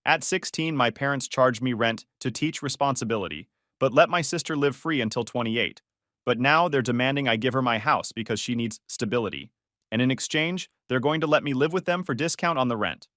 At 16, my parents charged me rent to teach responsibility, but let my sister live free until 28. But now they're demanding I give her my house because she needs stability. And in exchange, they're going to let me live with them for discount on the rent.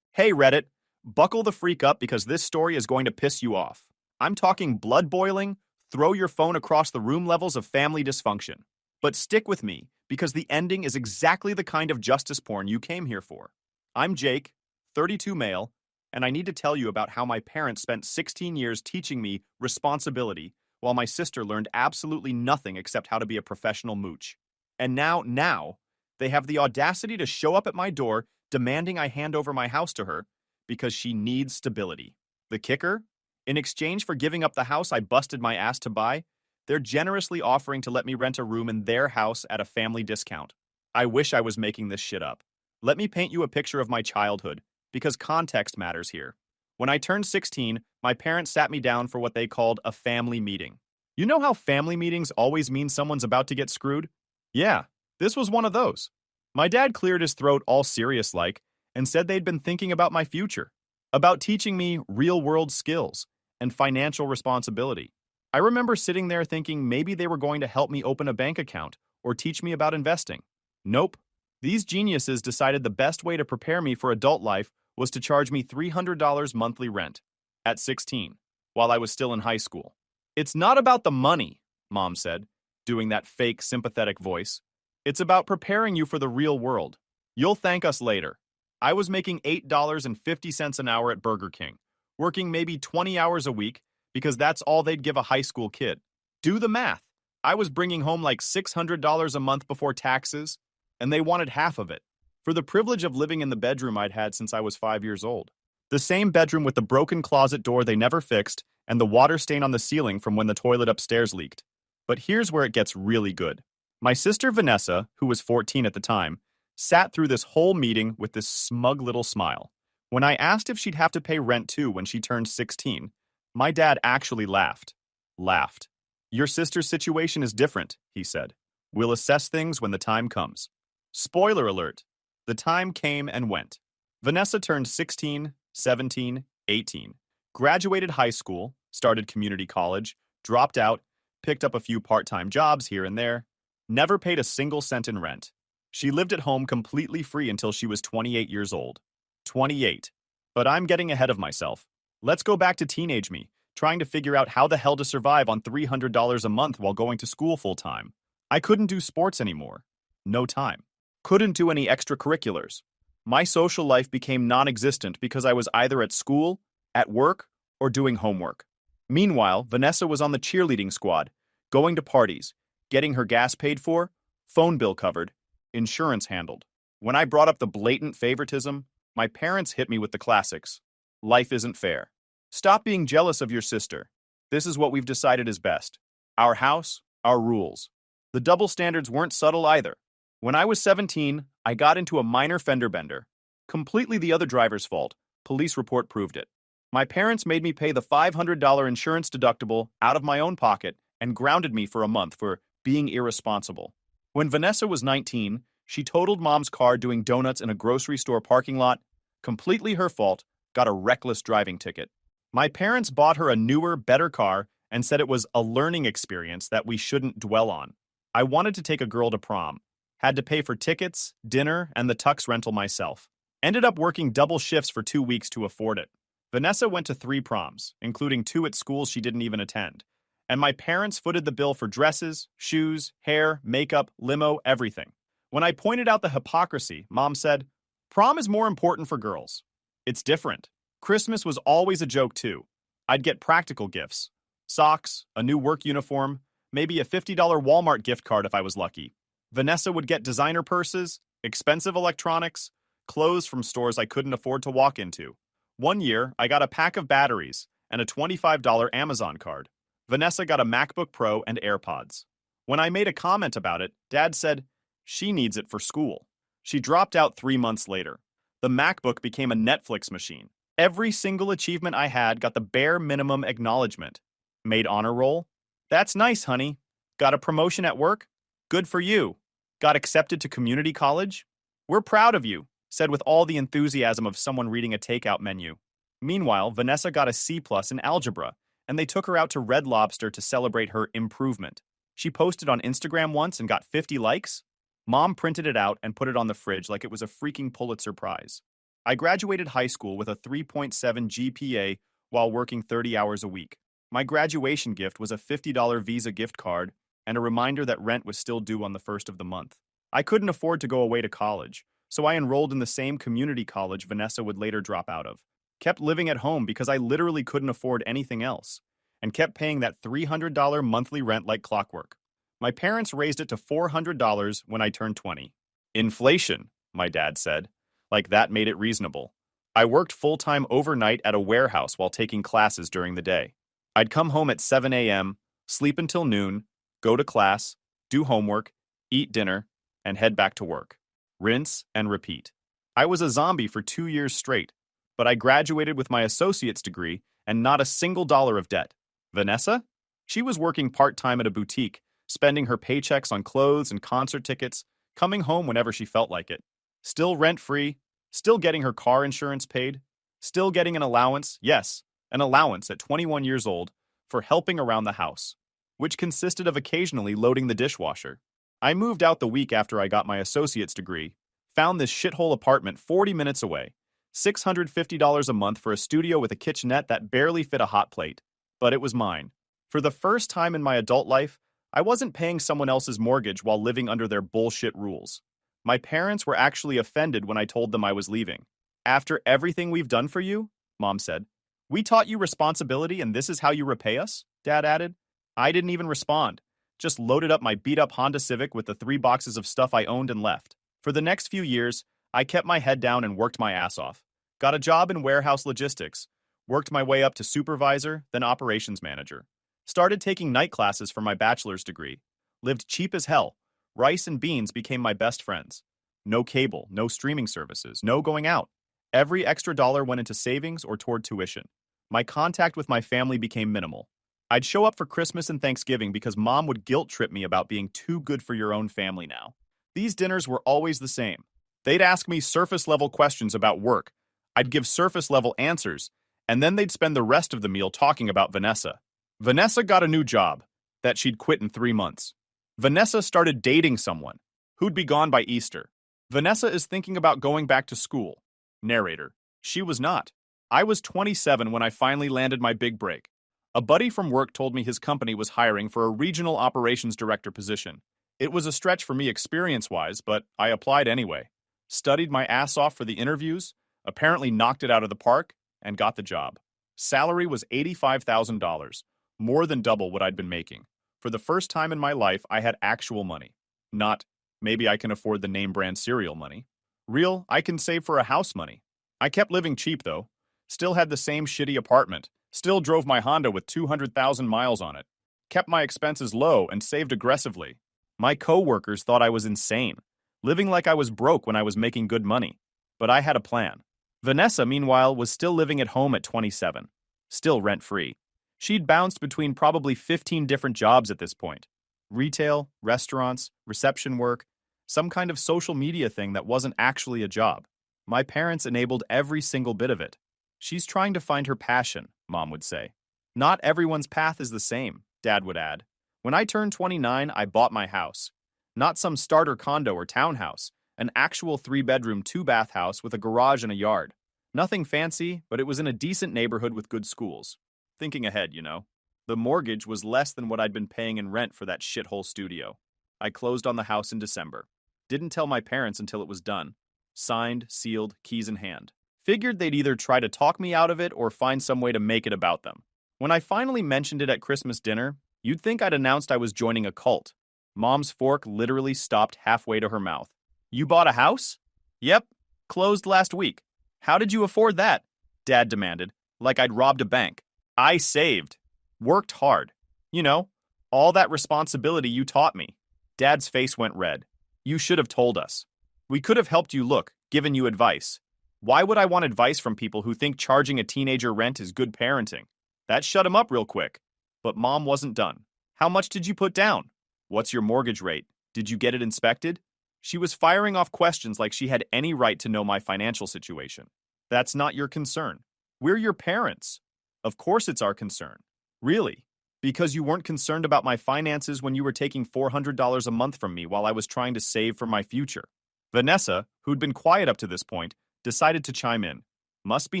Hey, Reddit, buckle the freak up because this story is going to piss you off. I'm talking blood boiling, throw your phone across the room levels of family dysfunction. But stick with me because the ending is exactly the kind of justice porn you came here for. I'm Jake, 32 male, and I need to tell you about how my parents spent 16 years teaching me responsibility while my sister learned absolutely nothing except how to be a professional mooch. And now, they have the audacity to show up at my door demanding I hand over my house to her because she needs stability. The kicker? In exchange for giving up the house I busted my ass to buy, they're generously offering to let me rent a room in their house at a family discount. I wish I was making this shit up. Let me paint you a picture of my childhood, because context matters here. When I turned 16, my parents sat me down for what they called a family meeting. You know how family meetings always mean someone's about to get screwed? Yeah, this was one of those. My dad cleared his throat all serious-like and said they'd been thinking about my future, about teaching me real-world skills and financial responsibility. I remember sitting there thinking maybe they were going to help me open a bank account or teach me about investing. Nope. These geniuses decided the best way to prepare me for adult life was to charge me $300 monthly rent at 16, while I was still in high school. It's not about the money, Mom said, doing that fake sympathetic voice. It's about preparing you for the real world. You'll thank us later. I was making $8.50 an hour at Burger King, working maybe 20 hours a week because that's all they'd give a high school kid. Do the math. I was bringing home like $600 a month before taxes, and they wanted half of it, for the privilege of living in the bedroom I'd had since I was 5 years old. The same bedroom with the broken closet door they never fixed and the water stain on the ceiling from when the toilet upstairs leaked. But here's where it gets really good. My sister Vanessa, who was 14 at the time, sat through this whole meeting with this smug little smile. When I asked if she'd have to pay rent too when she turned 16, my dad actually laughed. Laughed. Your sister's situation is different, he said. We'll assess things when the time comes. Spoiler alert. The time came and went. Vanessa turned 16, 17, 18, graduated high school, started community college, dropped out, picked up a few part-time jobs here and there, never paid a single cent in rent. She lived at home completely free until she was 28 years old. 28. But I'm getting ahead of myself. Let's go back to teenage me, trying to figure out how the hell to survive on $300 a month while going to school full-time. I couldn't do sports anymore. No time. Couldn't do any extracurriculars. My social life became non-existent because I was either at school, at work, or doing homework. Meanwhile, Vanessa was on the cheerleading squad, going to parties, getting her gas paid for, phone bill covered, insurance handled. When I brought up the blatant favoritism, my parents hit me with the classics. Life isn't fair. Stop being jealous of your sister. This is what we've decided is best. Our house, our rules. The double standards weren't subtle either. When I was 17, I got into a minor fender bender. Completely the other driver's fault. Police report proved it. My parents made me pay the $500 insurance deductible out of my own pocket and grounded me for a month for being irresponsible. When Vanessa was 19, she totaled Mom's car doing donuts in a grocery store parking lot. Completely her fault, got a reckless driving ticket. My parents bought her a newer, better car and said it was a learning experience that we shouldn't dwell on. I wanted to take a girl to prom. Had to pay for tickets, dinner, and the tux rental myself. Ended up working double shifts for 2 weeks to afford it. Vanessa went to 3 proms, including 2 at schools she didn't even attend. And my parents footed the bill for dresses, shoes, hair, makeup, limo, everything. When I pointed out the hypocrisy, Mom said, "Prom is more important for girls." It's different. Christmas was always a joke too. I'd get practical gifts. Socks, a new work uniform, maybe a $50 Walmart gift card if I was lucky. Vanessa would get designer purses, expensive electronics, clothes from stores I couldn't afford to walk into. One year, I got a pack of batteries and a $25 Amazon card. Vanessa got a MacBook Pro and AirPods. When I made a comment about it, Dad said, "She needs it for school." She dropped out 3 months later. The MacBook became a Netflix machine. Every single achievement I had got the bare minimum acknowledgement. Made honor roll? That's nice, honey. Got a promotion at work? Good for you. Got accepted to community college? We're proud of you, said with all the enthusiasm of someone reading a takeout menu. Meanwhile, Vanessa got a C+ in algebra, and they took her out to Red Lobster to celebrate her improvement. She posted on Instagram once and got 50 likes. Mom printed it out and put it on the fridge like it was a freaking Pulitzer Prize. I graduated high school with a 3.7 GPA while working 30 hours a week. My graduation gift was a $50 Visa gift card and a reminder that rent was still due on the first of the month. I couldn't afford to go away to college, so I enrolled in the same community college Vanessa would later drop out of. Kept living at home because I literally couldn't afford anything else, and kept paying that $300 monthly rent like clockwork. My parents raised it to $400 when I turned 20. Inflation, my dad said. Like that made it reasonable. I worked full-time overnight at a warehouse while taking classes during the day. I'd come home at 7 a.m., sleep until noon, go to class, do homework, eat dinner, and head back to work. Rinse and repeat. I was a zombie for 2 years straight, but I graduated with my associate's degree and not a single dollar of debt. Vanessa? She was working part-time at a boutique, spending her paychecks on clothes and concert tickets, coming home whenever she felt like it. Still rent-free, still getting her car insurance paid, still getting an allowance, yes, an allowance at 21 years old, for helping around the house, which consisted of occasionally loading the dishwasher. I moved out the week after I got my associate's degree, found this shithole apartment 40 minutes away, $650 a month for a studio with a kitchenette that barely fit a hot plate, but it was mine. For the first time in my adult life, I wasn't paying someone else's mortgage while living under their bullshit rules. My parents were actually offended when I told them I was leaving. After everything we've done for you, Mom said. We taught you responsibility and this is how you repay us? Dad added. I didn't even respond. Just loaded up my beat-up Honda Civic with the 3 boxes of stuff I owned and left. For the next few years, I kept my head down and worked my ass off. Got a job in warehouse logistics. Worked my way up to supervisor, then operations manager. Started taking night classes for my bachelor's degree. Lived cheap as hell. Rice and beans became my best friends. No cable, no streaming services, no going out. Every extra dollar went into savings or toward tuition. My contact with my family became minimal. I'd show up for Christmas and Thanksgiving because Mom would guilt trip me about being too good for your own family now. These dinners were always the same. They'd ask me surface-level questions about work. I'd give surface-level answers, and then they'd spend the rest of the meal talking about Vanessa. Vanessa got a new job that she'd quit in 3 months. Vanessa started dating someone who'd be gone by Easter. Vanessa is thinking about going back to school. Narrator. She was not. I was 27 when I finally landed my big break. A buddy from work told me his company was hiring for a regional operations director position. It was a stretch for me experience-wise, but I applied anyway. Studied my ass off for the interviews, apparently knocked it out of the park, and got the job. Salary was $85,000, more than double what I'd been making. For the first time in my life, I had actual money. Not, maybe I can afford the name brand cereal money. Real, I can save for a house money. I kept living cheap, though. Still had the same shitty apartment. Still drove my Honda with 200,000 miles on it. Kept my expenses low and saved aggressively. My co-workers thought I was insane, living like I was broke when I was making good money. But I had a plan. Vanessa, meanwhile, was still living at home at 27. Still rent-free. She'd bounced between probably 15 different jobs at this point. Retail, restaurants, reception work, some kind of social media thing that wasn't actually a job. My parents enabled every single bit of it. She's trying to find her passion, Mom would say. Not everyone's path is the same, Dad would add. When I turned 29, I bought my house. Not some starter condo or townhouse, an actual 3-bedroom, 2-bath house with a garage and a yard. Nothing fancy, but it was in a decent neighborhood with good schools. Thinking ahead, you know. The mortgage was less than what I'd been paying in rent for that shithole studio. I closed on the house in December. Didn't tell my parents until it was done. Signed, sealed, keys in hand. Figured they'd either try to talk me out of it or find some way to make it about them. When I finally mentioned it at Christmas dinner, you'd think I'd announced I was joining a cult. Mom's fork literally stopped halfway to her mouth. You bought a house? Yep. Closed last week. How did you afford that? Dad demanded, like I'd robbed a bank. I saved. Worked hard. You know, all that responsibility you taught me. Dad's face went red. You should have told us. We could have helped you look, given you advice. Why would I want advice from people who think charging a teenager rent is good parenting? That shut him up real quick. But Mom wasn't done. How much did you put down? What's your mortgage rate? Did you get it inspected? She was firing off questions like she had any right to know my financial situation. That's not your concern. We're your parents. Of course it's our concern. Really? Because you weren't concerned about my finances when you were taking $400 a month from me while I was trying to save for my future. Vanessa, who'd been quiet up to this point, decided to chime in. Must be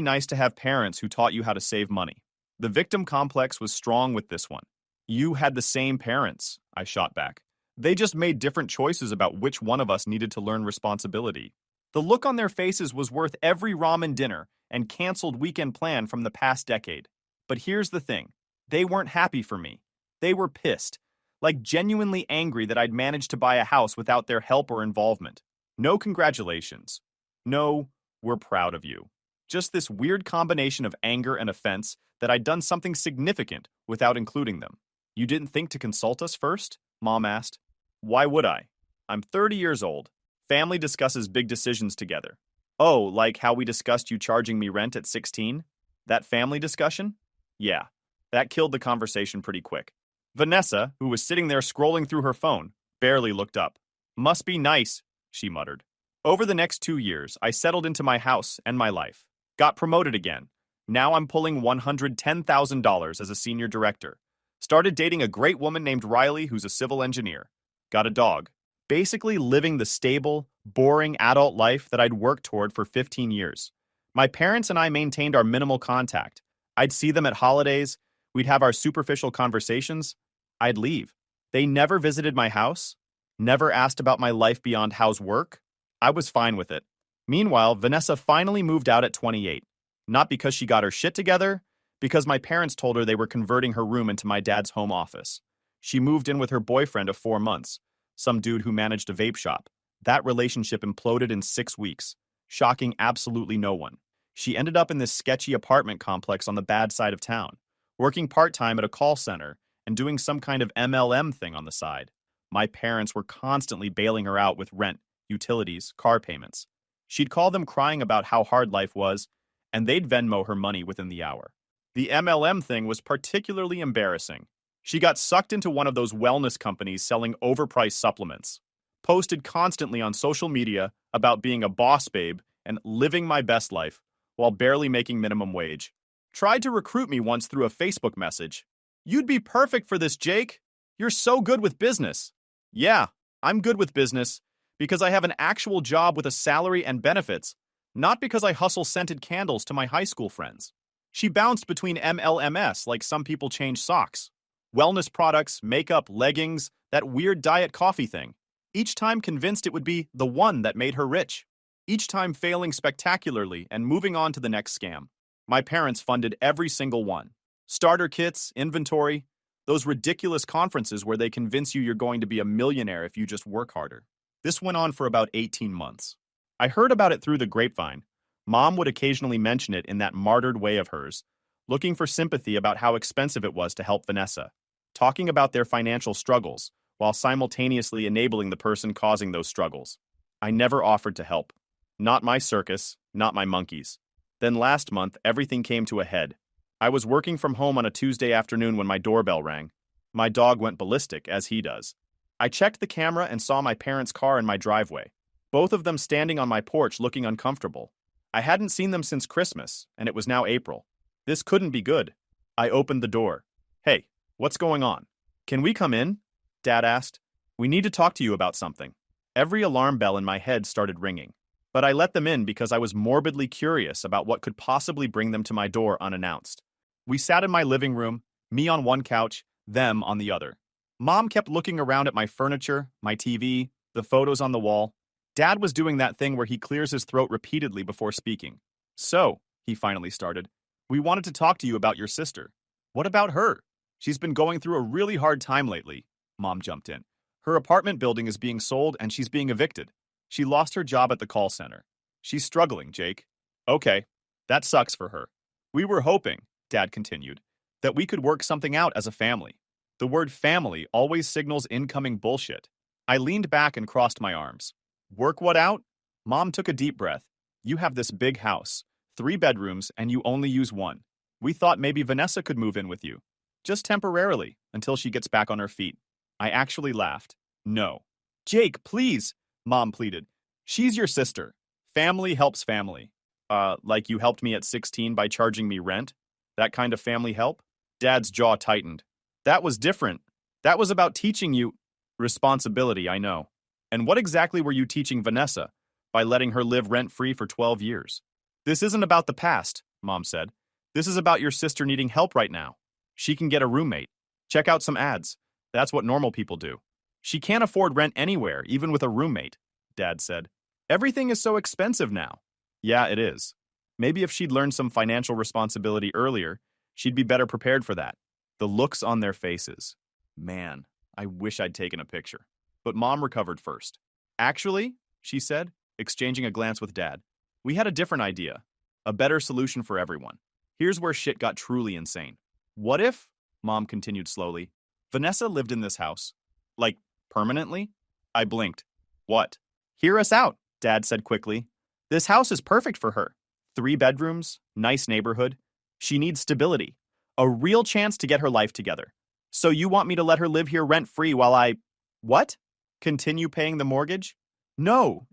nice to have parents who taught you how to save money. The victim complex was strong with this one. You had the same parents, I shot back. They just made different choices about which one of us needed to learn responsibility. The look on their faces was worth every ramen dinner and canceled weekend plan from the past decade. But here's the thing. They weren't happy for me. They were pissed, like genuinely angry that I'd managed to buy a house without their help or involvement. No congratulations. No, we're proud of you. Just this weird combination of anger and offense that I'd done something significant without including them. You didn't think to consult us first? Mom asked. Why would I? I'm 30 years old. Family discusses big decisions together. Oh, like how we discussed you charging me rent at 16? That family discussion? Yeah, that killed the conversation pretty quick. Vanessa, who was sitting there scrolling through her phone, barely looked up. Must be nice, she muttered. Over the next 2 years, I settled into my house and my life. Got promoted again. Now I'm pulling $110,000 as a senior director. Started dating a great woman named Riley who's a civil engineer. Got a dog. Basically living the stable, boring adult life that I'd worked toward for 15 years. My parents and I maintained our minimal contact. I'd see them at holidays. We'd have our superficial conversations. I'd leave. They never visited my house. Never asked about my life beyond house work. I was fine with it. Meanwhile, Vanessa finally moved out at 28. Not because she got her shit together, because my parents told her they were converting her room into my dad's home office. She moved in with her boyfriend of 4 months, some dude who managed a vape shop. That relationship imploded in 6 weeks, shocking absolutely no one. She ended up in this sketchy apartment complex on the bad side of town, working part-time at a call center and doing some kind of MLM thing on the side. My parents were constantly bailing her out with rent, utilities, car payments. She'd call them crying about how hard life was, and they'd Venmo her money within the hour. The MLM thing was particularly embarrassing. She got sucked into one of those wellness companies selling overpriced supplements. Posted constantly on social media about being a boss babe and living my best life while barely making minimum wage. Tried to recruit me once through a Facebook message. You'd be perfect for this, Jake. You're so good with business. Yeah, I'm good with business because I have an actual job with a salary and benefits, not because I hustle scented candles to my high school friends. She bounced between MLMs like some people change socks. Wellness products, makeup, leggings, that weird diet coffee thing. Each time convinced it would be the one that made her rich. Each time failing spectacularly and moving on to the next scam. My parents funded every single one. Starter kits, inventory, those ridiculous conferences where they convince you you're going to be a millionaire if you just work harder. This went on for about 18 months. I heard about it through the grapevine. Mom would occasionally mention it in that martyred way of hers, looking for sympathy about how expensive it was to help Vanessa, talking about their financial struggles, while simultaneously enabling the person causing those struggles. I never offered to help. Not my circus, not my monkeys. Then last month, everything came to a head. I was working from home on a Tuesday afternoon when my doorbell rang. My dog went ballistic, as he does. I checked the camera and saw my parents' car in my driveway, both of them standing on my porch looking uncomfortable. I hadn't seen them since Christmas, and it was now April. This couldn't be good. I opened the door. Hey, what's going on? Can we come in? Dad asked. We need to talk to you about something. Every alarm bell in my head started ringing, but I let them in because I was morbidly curious about what could possibly bring them to my door unannounced. We sat in my living room, me on one couch, them on the other. Mom kept looking around at my furniture, my TV, the photos on the wall. Dad was doing that thing where he clears his throat repeatedly before speaking. So, he finally started, we wanted to talk to you about your sister. What about her? She's been going through a really hard time lately. Mom jumped in. Her apartment building is being sold and she's being evicted. She lost her job at the call center. She's struggling, Jake. Okay, that sucks for her. We were hoping, Dad continued, that we could work something out as a family. The word family always signals incoming bullshit. I leaned back and crossed my arms. Work what out? Mom took a deep breath. You have this big house, 3 bedrooms, and you only use one. We thought maybe Vanessa could move in with you. Just temporarily, until she gets back on her feet. I actually laughed. No. Jake, please, Mom pleaded. She's your sister. Family helps family. Like you helped me at 16 by charging me rent? That kind of family help? Dad's jaw tightened. That was different. That was about teaching you responsibility, I know. And what exactly were you teaching Vanessa by letting her live rent-free for 12 years? This isn't about the past, Mom said. This is about your sister needing help right now. She can get a roommate. Check out some ads. That's what normal people do. She can't afford rent anywhere, even with a roommate, Dad said. Everything is so expensive now. Yeah, it is. Maybe if she'd learned some financial responsibility earlier, she'd be better prepared for that. The looks on their faces. Man, I wish I'd taken a picture. But Mom recovered first. Actually, she said, exchanging a glance with Dad, we had a different idea. A better solution for everyone. Here's where shit got truly insane. What if, Mom continued slowly, Vanessa lived in this house? Like, permanently? I blinked. What? Hear us out, Dad said quickly. This house is perfect for her. 3 bedrooms, nice neighborhood. She needs stability. A real chance to get her life together. So you want me to let her live here rent-free while I... What? Continue paying the mortgage? No,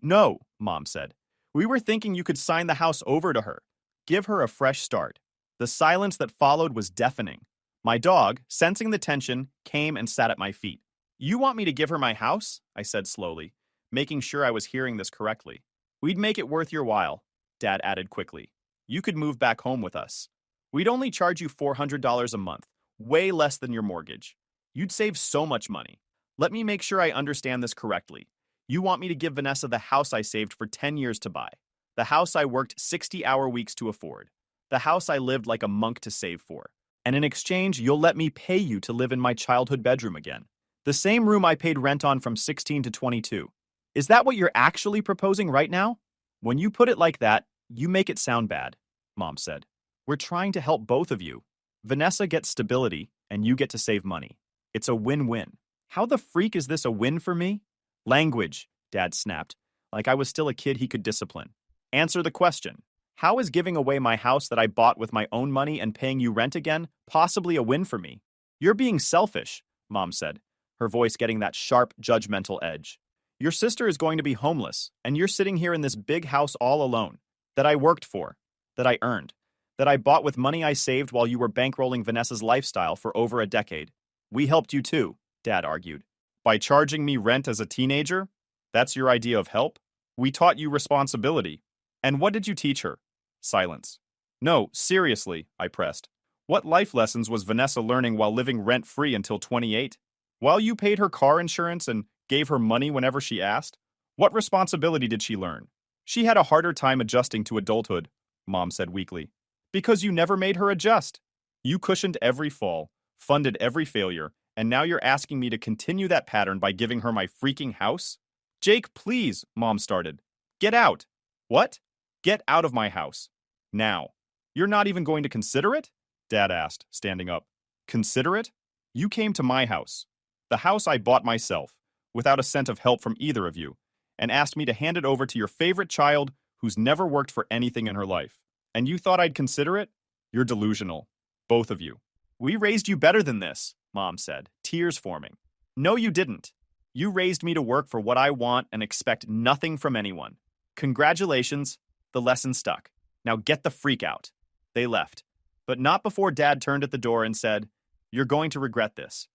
Mom said. We were thinking you could sign the house over to her. Give her a fresh start. The silence that followed was deafening. My dog, sensing the tension, came and sat at my feet. You want me to give her my house? I said slowly, making sure I was hearing this correctly. We'd make it worth your while, Dad added quickly. You could move back home with us. We'd only charge you $400 a month, way less than your mortgage. You'd save so much money. Let me make sure I understand this correctly. You want me to give Vanessa the house I saved for 10 years to buy. The house I worked 60-hour weeks to afford. The house I lived like a monk to save for. And in exchange, you'll let me pay you to live in my childhood bedroom again. The same room I paid rent on from 16 to 22. Is that what you're actually proposing right now? When you put it like that, you make it sound bad, Mom said. We're trying to help both of you. Vanessa gets stability, and you get to save money. It's a win-win. How the freak is this a win for me? Language, Dad snapped, like I was still a kid he could discipline. Answer the question. How is giving away my house that I bought with my own money and paying you rent again possibly a win for me? You're being selfish, Mom said, her voice getting that sharp, judgmental edge. Your sister is going to be homeless, and you're sitting here in this big house all alone, that I worked for, that I earned, that I bought with money I saved while you were bankrolling Vanessa's lifestyle for over a decade. We helped you too, Dad argued. By charging me rent as a teenager? That's your idea of help? We taught you responsibility. And what did you teach her? Silence. No, seriously, I pressed. What life lessons was Vanessa learning while living rent-free until 28? While you paid her car insurance and gave her money whenever she asked? What responsibility did she learn? She had a harder time adjusting to adulthood, Mom said weakly. Because you never made her adjust. You cushioned every fall, funded every failure, and now you're asking me to continue that pattern by giving her my freaking house? Jake, please, Mom started. Get out. What? Get out of my house. Now. You're not even going to consider it? Dad asked, standing up. Consider it? You came to my house. The house I bought myself, without a cent of help from either of you, and asked me to hand it over to your favorite child who's never worked for anything in her life. And you thought I'd consider it? You're delusional. Both of you. We raised you better than this, Mom said, tears forming. No, you didn't. You raised me to work for what I want and expect nothing from anyone. Congratulations. The lesson stuck. Now get the freak out. They left. But not before Dad turned at the door and said, You're going to regret this.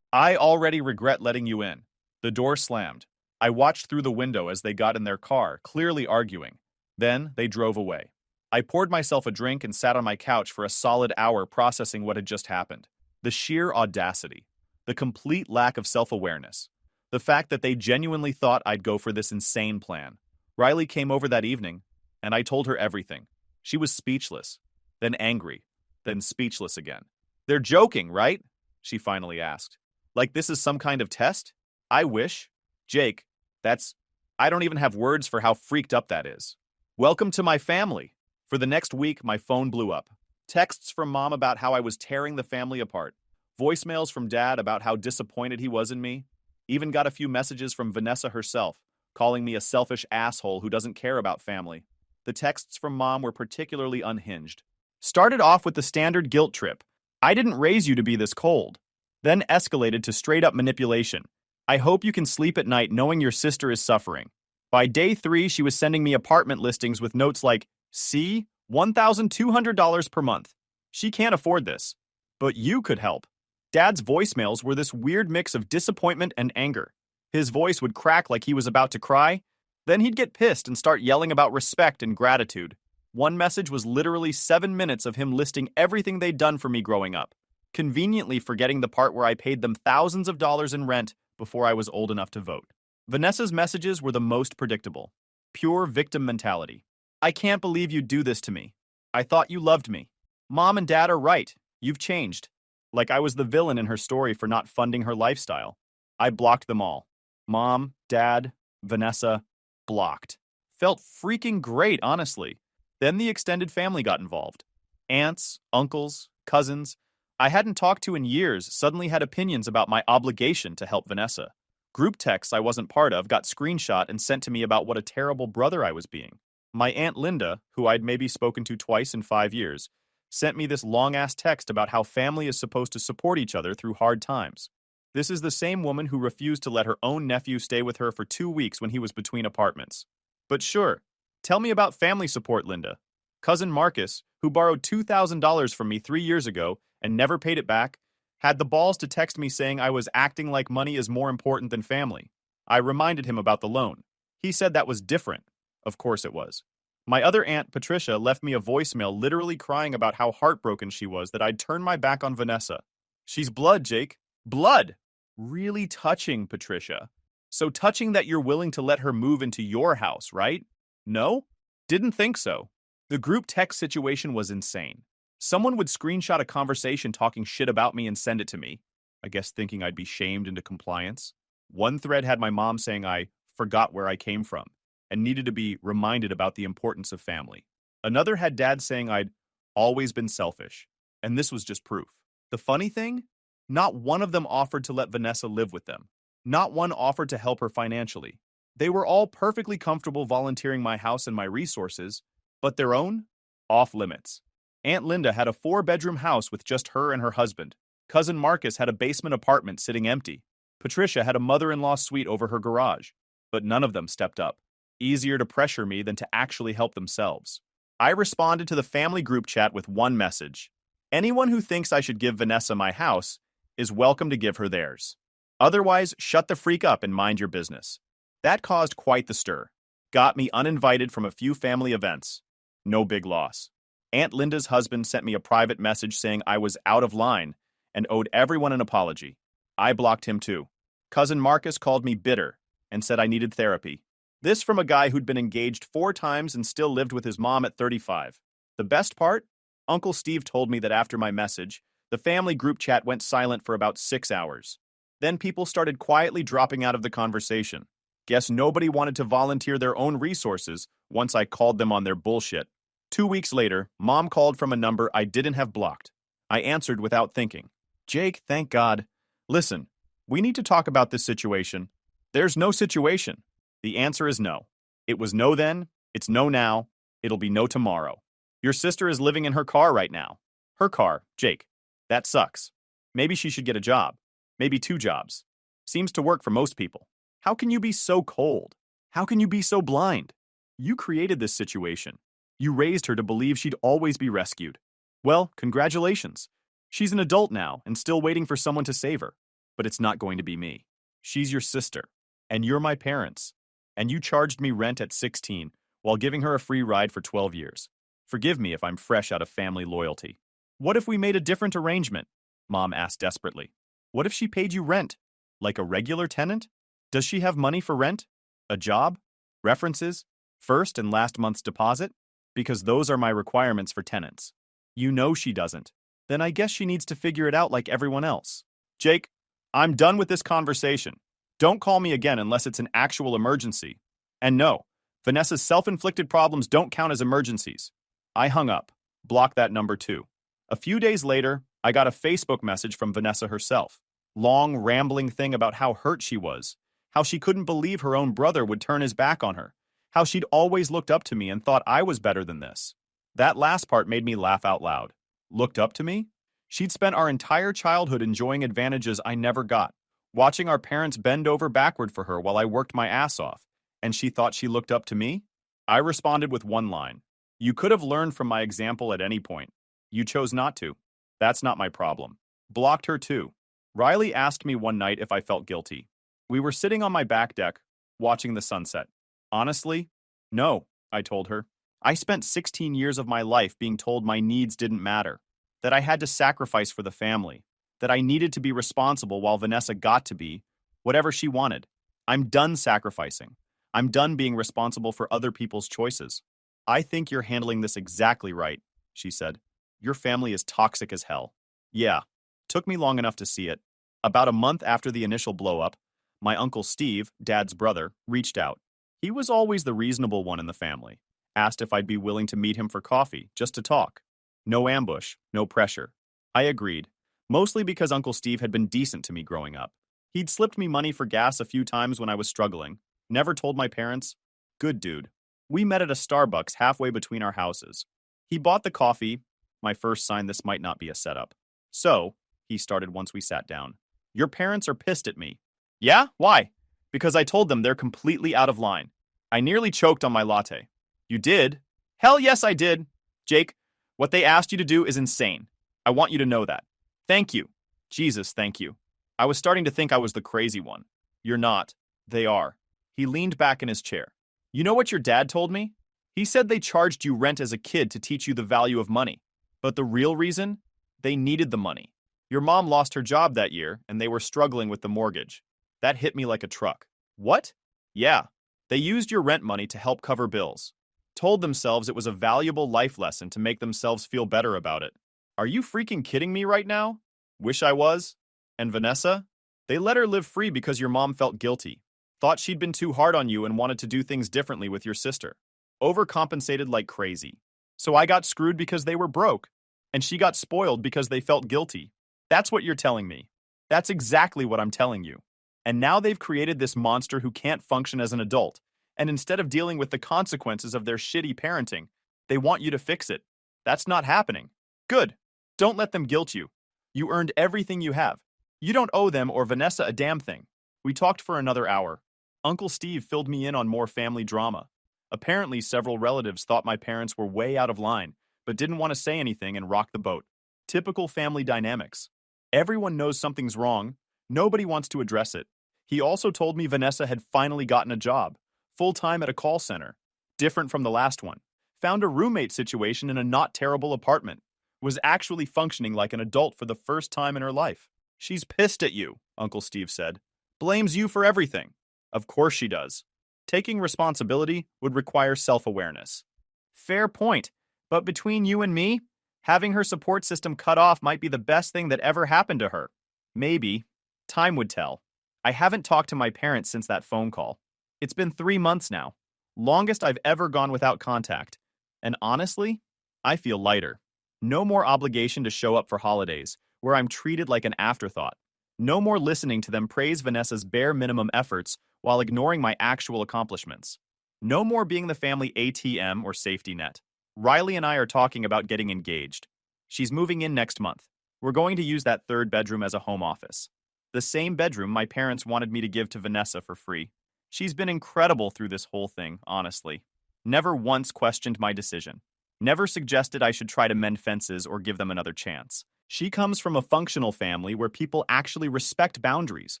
I already regret letting you in. The door slammed. I watched through the window as they got in their car, clearly arguing. Then they drove away. I poured myself a drink and sat on my couch for a solid hour processing what had just happened. The sheer audacity. The complete lack of self-awareness. The fact that they genuinely thought I'd go for this insane plan. Riley came over that evening, and I told her everything. She was speechless, then angry, then speechless again. They're joking, right? She finally asked. Like this is some kind of test? I wish. Jake, I don't even have words for how freaked up that is. Welcome to my family. For the next week, my phone blew up. Texts from Mom about how I was tearing the family apart. Voicemails from Dad about how disappointed he was in me. Even got a few messages from Vanessa herself, calling me a selfish asshole who doesn't care about family. The texts from Mom were particularly unhinged. Started off with the standard guilt trip. I didn't raise you to be this cold. Then escalated to straight-up manipulation. I hope you can sleep at night knowing your sister is suffering. By day 3, she was sending me apartment listings with notes like, See? $1,200 per month. She can't afford this. But you could help. Dad's voicemails were this weird mix of disappointment and anger. His voice would crack like he was about to cry. Then he'd get pissed and start yelling about respect and gratitude. One message was literally 7 minutes of him listing everything they'd done for me growing up, conveniently forgetting the part where I paid them thousands of dollars in rent before I was old enough to vote. Vanessa's messages were the most predictable. Pure victim mentality. I can't believe you'd do this to me. I thought you loved me. Mom and Dad are right. You've changed. Like I was the villain in her story for not funding her lifestyle. I blocked them all. Mom, Dad, Vanessa, blocked. Felt freaking great, honestly. Then the extended family got involved. Aunts, uncles, cousins I hadn't talked to in years suddenly had opinions about my obligation to help Vanessa. Group texts I wasn't part of got screenshot and sent to me about what a terrible brother I was being. My Aunt Linda, who I'd maybe spoken to twice in 5 years, sent me this long-ass text about how family is supposed to support each other through hard times. This is the same woman who refused to let her own nephew stay with her for 2 weeks when he was between apartments. But sure, tell me about family support, Linda. Cousin Marcus, who borrowed $2,000 from me 3 years ago and never paid it back, had the balls to text me saying I was acting like money is more important than family. I reminded him about the loan. He said that was different. Of course it was. My other aunt, Patricia, left me a voicemail literally crying about how heartbroken she was that I'd turned my back on Vanessa. She's blood, Jake. Blood! Really touching, Patricia. So touching that you're willing to let her move into your house, right? No? Didn't think so. The group text situation was insane. Someone would screenshot a conversation talking shit about me and send it to me, I guess thinking I'd be shamed into compliance. One thread had my mom saying I forgot where I came from and needed to be reminded about the importance of family. Another had Dad saying I'd always been selfish, and this was just proof. The funny thing? Not one of them offered to let Vanessa live with them. Not one offered to help her financially. They were all perfectly comfortable volunteering my house and my resources, but their own? Off limits. Aunt Linda had a 4-bedroom house with just her and her husband. Cousin Marcus had a basement apartment sitting empty. Patricia had a mother-in-law suite over her garage. But none of them stepped up. Easier to pressure me than to actually help themselves. I responded to the family group chat with one message. Anyone who thinks I should give Vanessa my house is welcome to give her theirs. Otherwise, shut the freak up and mind your business. That caused quite the stir. Got me uninvited from a few family events. No big loss. Aunt Linda's husband sent me a private message saying I was out of line and owed everyone an apology. I blocked him too. Cousin Marcus called me bitter and said I needed therapy. This from a guy who'd been engaged 4 times and still lived with his mom at 35. The best part? Uncle Steve told me that after my message, the family group chat went silent for about 6 hours. Then people started quietly dropping out of the conversation. Guess nobody wanted to volunteer their own resources once I called them on their bullshit. 2 weeks later, Mom called from a number I didn't have blocked. I answered without thinking. Jake, thank God. Listen, we need to talk about this situation. There's no situation. The answer is no. It was no then, it's no now, it'll be no tomorrow. Your sister is living in her car right now. Her car, Jake. That sucks. Maybe she should get a job. Maybe 2 jobs. Seems to work for most people. How can you be so cold? How can you be so blind? You created this situation. You raised her to believe she'd always be rescued. Well, congratulations. She's an adult now and still waiting for someone to save her. But it's not going to be me. She's your sister. And you're my parents. And you charged me rent at 16 while giving her a free ride for 12 years. Forgive me if I'm fresh out of family loyalty. What if we made a different arrangement? Mom asked desperately. What if she paid you rent? Like a regular tenant? Does she have money for rent? A job? References? First and last month's deposit? Because those are my requirements for tenants. You know she doesn't. Then I guess she needs to figure it out like everyone else. Jake, I'm done with this conversation. Don't call me again unless it's an actual emergency. And no, Vanessa's self-inflicted problems don't count as emergencies. I hung up. Block that number too. A few days later, I got a Facebook message from Vanessa herself. Long, rambling thing about how hurt she was, how she couldn't believe her own brother would turn his back on her, how she'd always looked up to me and thought I was better than this. That last part made me laugh out loud. Looked up to me? She'd spent our entire childhood enjoying advantages I never got, watching our parents bend over backward for her while I worked my ass off, and she thought she looked up to me? I responded with one line. You could have learned from my example at any point. You chose not to. That's not my problem. Blocked her too. Riley asked me one night if I felt guilty. We were sitting on my back deck, watching the sunset. Honestly, no, I told her. I spent 16 years of my life being told my needs didn't matter, that I had to sacrifice for the family, that I needed to be responsible while Vanessa got to be whatever she wanted. I'm done sacrificing. I'm done being responsible for other people's choices. I think you're handling this exactly right, she said. Your family is toxic as hell. Yeah, took me long enough to see it. About a month after the initial blow-up, my uncle Steve, Dad's brother, reached out. He was always the reasonable one in the family. Asked if I'd be willing to meet him for coffee, just to talk. No ambush, no pressure. I agreed, mostly because Uncle Steve had been decent to me growing up. He'd slipped me money for gas a few times when I was struggling. Never told my parents. Good dude. We met at a Starbucks halfway between our houses. He bought the coffee, my first sign this might not be a setup. So, he started once we sat down. Your parents are pissed at me. Yeah? Why? Because I told them they're completely out of line. I nearly choked on my latte. You did? Hell yes, I did. Jake, what they asked you to do is insane. I want you to know that. Thank you. Jesus, thank you. I was starting to think I was the crazy one. You're not. They are. He leaned back in his chair. You know what your dad told me? He said they charged you rent as a kid to teach you the value of money. But the real reason? They needed the money. Your mom lost her job that year, and they were struggling with the mortgage. That hit me like a truck. What? Yeah. They used your rent money to help cover bills. Told themselves it was a valuable life lesson to make themselves feel better about it. Are you freaking kidding me right now? Wish I was. And Vanessa? They let her live free because your mom felt guilty. Thought she'd been too hard on you and wanted to do things differently with your sister. Overcompensated like crazy. So I got screwed because they were broke. And she got spoiled because they felt guilty. That's what you're telling me. That's exactly what I'm telling you. And now they've created this monster who can't function as an adult. And instead of dealing with the consequences of their shitty parenting, they want you to fix it. That's not happening. Good. Don't let them guilt you. You earned everything you have. You don't owe them or Vanessa a damn thing. We talked for another hour. Uncle Steve filled me in on more family drama. Apparently, several relatives thought my parents were way out of line, but didn't want to say anything and rock the boat. Typical family dynamics. Everyone knows something's wrong. Nobody wants to address it. He also told me Vanessa had finally gotten a job, full-time at a call center. Different from the last one. Found a roommate situation in a not terrible apartment. Was actually functioning like an adult for the first time in her life. She's pissed at you, Uncle Steve said. Blames you for everything. Of course she does. Taking responsibility would require self-awareness. Fair point, but between you and me, having her support system cut off might be the best thing that ever happened to her. Maybe. Time would tell. I haven't talked to my parents since that phone call. It's been 3 months now. Longest I've ever gone without contact. And honestly, I feel lighter. No more obligation to show up for holidays, where I'm treated like an afterthought. No more listening to them praise Vanessa's bare minimum efforts while ignoring my actual accomplishments. No more being the family ATM or safety net. Riley and I are talking about getting engaged. She's moving in next month. We're going to use that third bedroom as a home office. The same bedroom my parents wanted me to give to Vanessa for free. She's been incredible through this whole thing, honestly. Never once questioned my decision. Never suggested I should try to mend fences or give them another chance. She comes from a functional family where people actually respect boundaries.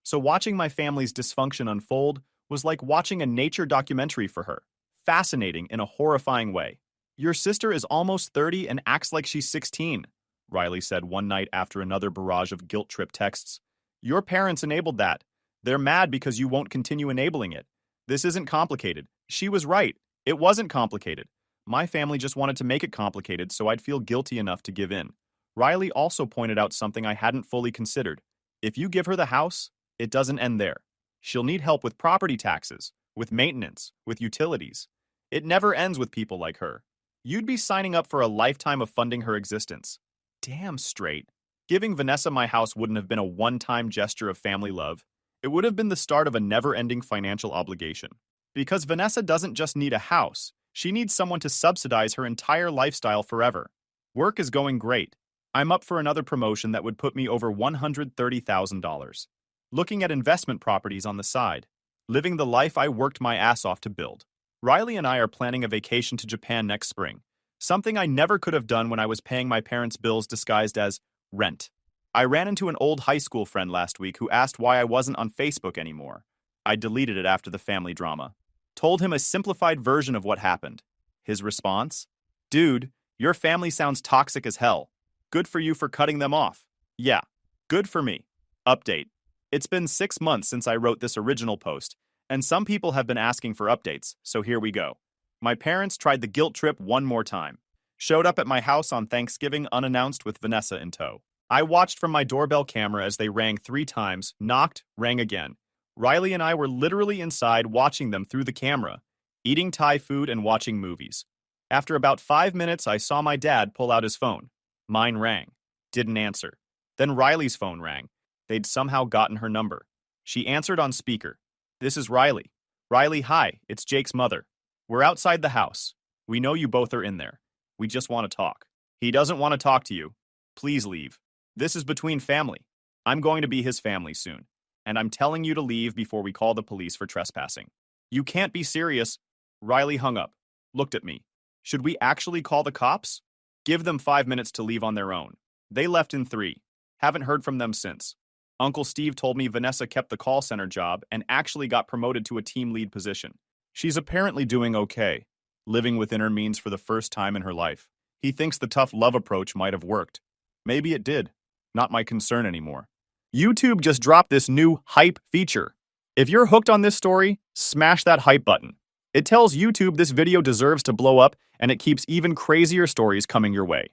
So watching my family's dysfunction unfold was like watching a nature documentary for her. Fascinating in a horrifying way. Your sister is almost 30 and acts like she's 16, Riley said one night after another barrage of guilt trip texts. Your parents enabled that. They're mad because you won't continue enabling it. This isn't complicated. She was right. It wasn't complicated. My family just wanted to make it complicated so I'd feel guilty enough to give in. Riley also pointed out something I hadn't fully considered. If you give her the house, it doesn't end there. She'll need help with property taxes, with maintenance, with utilities. It never ends with people like her. You'd be signing up for a lifetime of funding her existence. Damn straight. Giving Vanessa my house wouldn't have been a one-time gesture of family love. It would have been the start of a never-ending financial obligation. Because Vanessa doesn't just need a house, she needs someone to subsidize her entire lifestyle forever. Work is going great. I'm up for another promotion that would put me over $130,000. Looking at investment properties on the side. Living the life I worked my ass off to build. Riley and I are planning a vacation to Japan next spring. Something I never could have done when I was paying my parents' bills disguised as rent. I ran into an old high school friend last week who asked why I wasn't on Facebook anymore. I deleted it after the family drama. Told him a simplified version of what happened. His response? Dude, your family sounds toxic as hell. Good for you for cutting them off. Yeah, good for me. Update. It's been 6 months since I wrote this original post, and some people have been asking for updates, so here we go. My parents tried the guilt trip one more time. Showed up at my house on Thanksgiving unannounced with Vanessa in tow. I watched from my doorbell camera as they rang 3 times, knocked, rang again. Riley and I were literally inside watching them through the camera, eating Thai food and watching movies. After about 5 minutes, I saw my dad pull out his phone. Mine rang. Didn't answer. Then Riley's phone rang. They'd somehow gotten her number. She answered on speaker. This is Riley. Riley, hi, it's Jake's mother. We're outside the house. We know you both are in there. We just want to talk. He doesn't want to talk to you. Please leave. This is between family. I'm going to be his family soon. And I'm telling you to leave before we call the police for trespassing. You can't be serious. Riley hung up. Looked at me. Should we actually call the cops? Give them 5 minutes to leave on their own. They left in 3. Haven't heard from them since. Uncle Steve told me Vanessa kept the call center job and actually got promoted to a team lead position. She's apparently doing okay, living within her means for the first time in her life. He thinks the tough love approach might have worked. Maybe it did. Not my concern anymore. YouTube just dropped this new hype feature. If you're hooked on this story, smash that hype button. It tells YouTube this video deserves to blow up, and it keeps even crazier stories coming your way.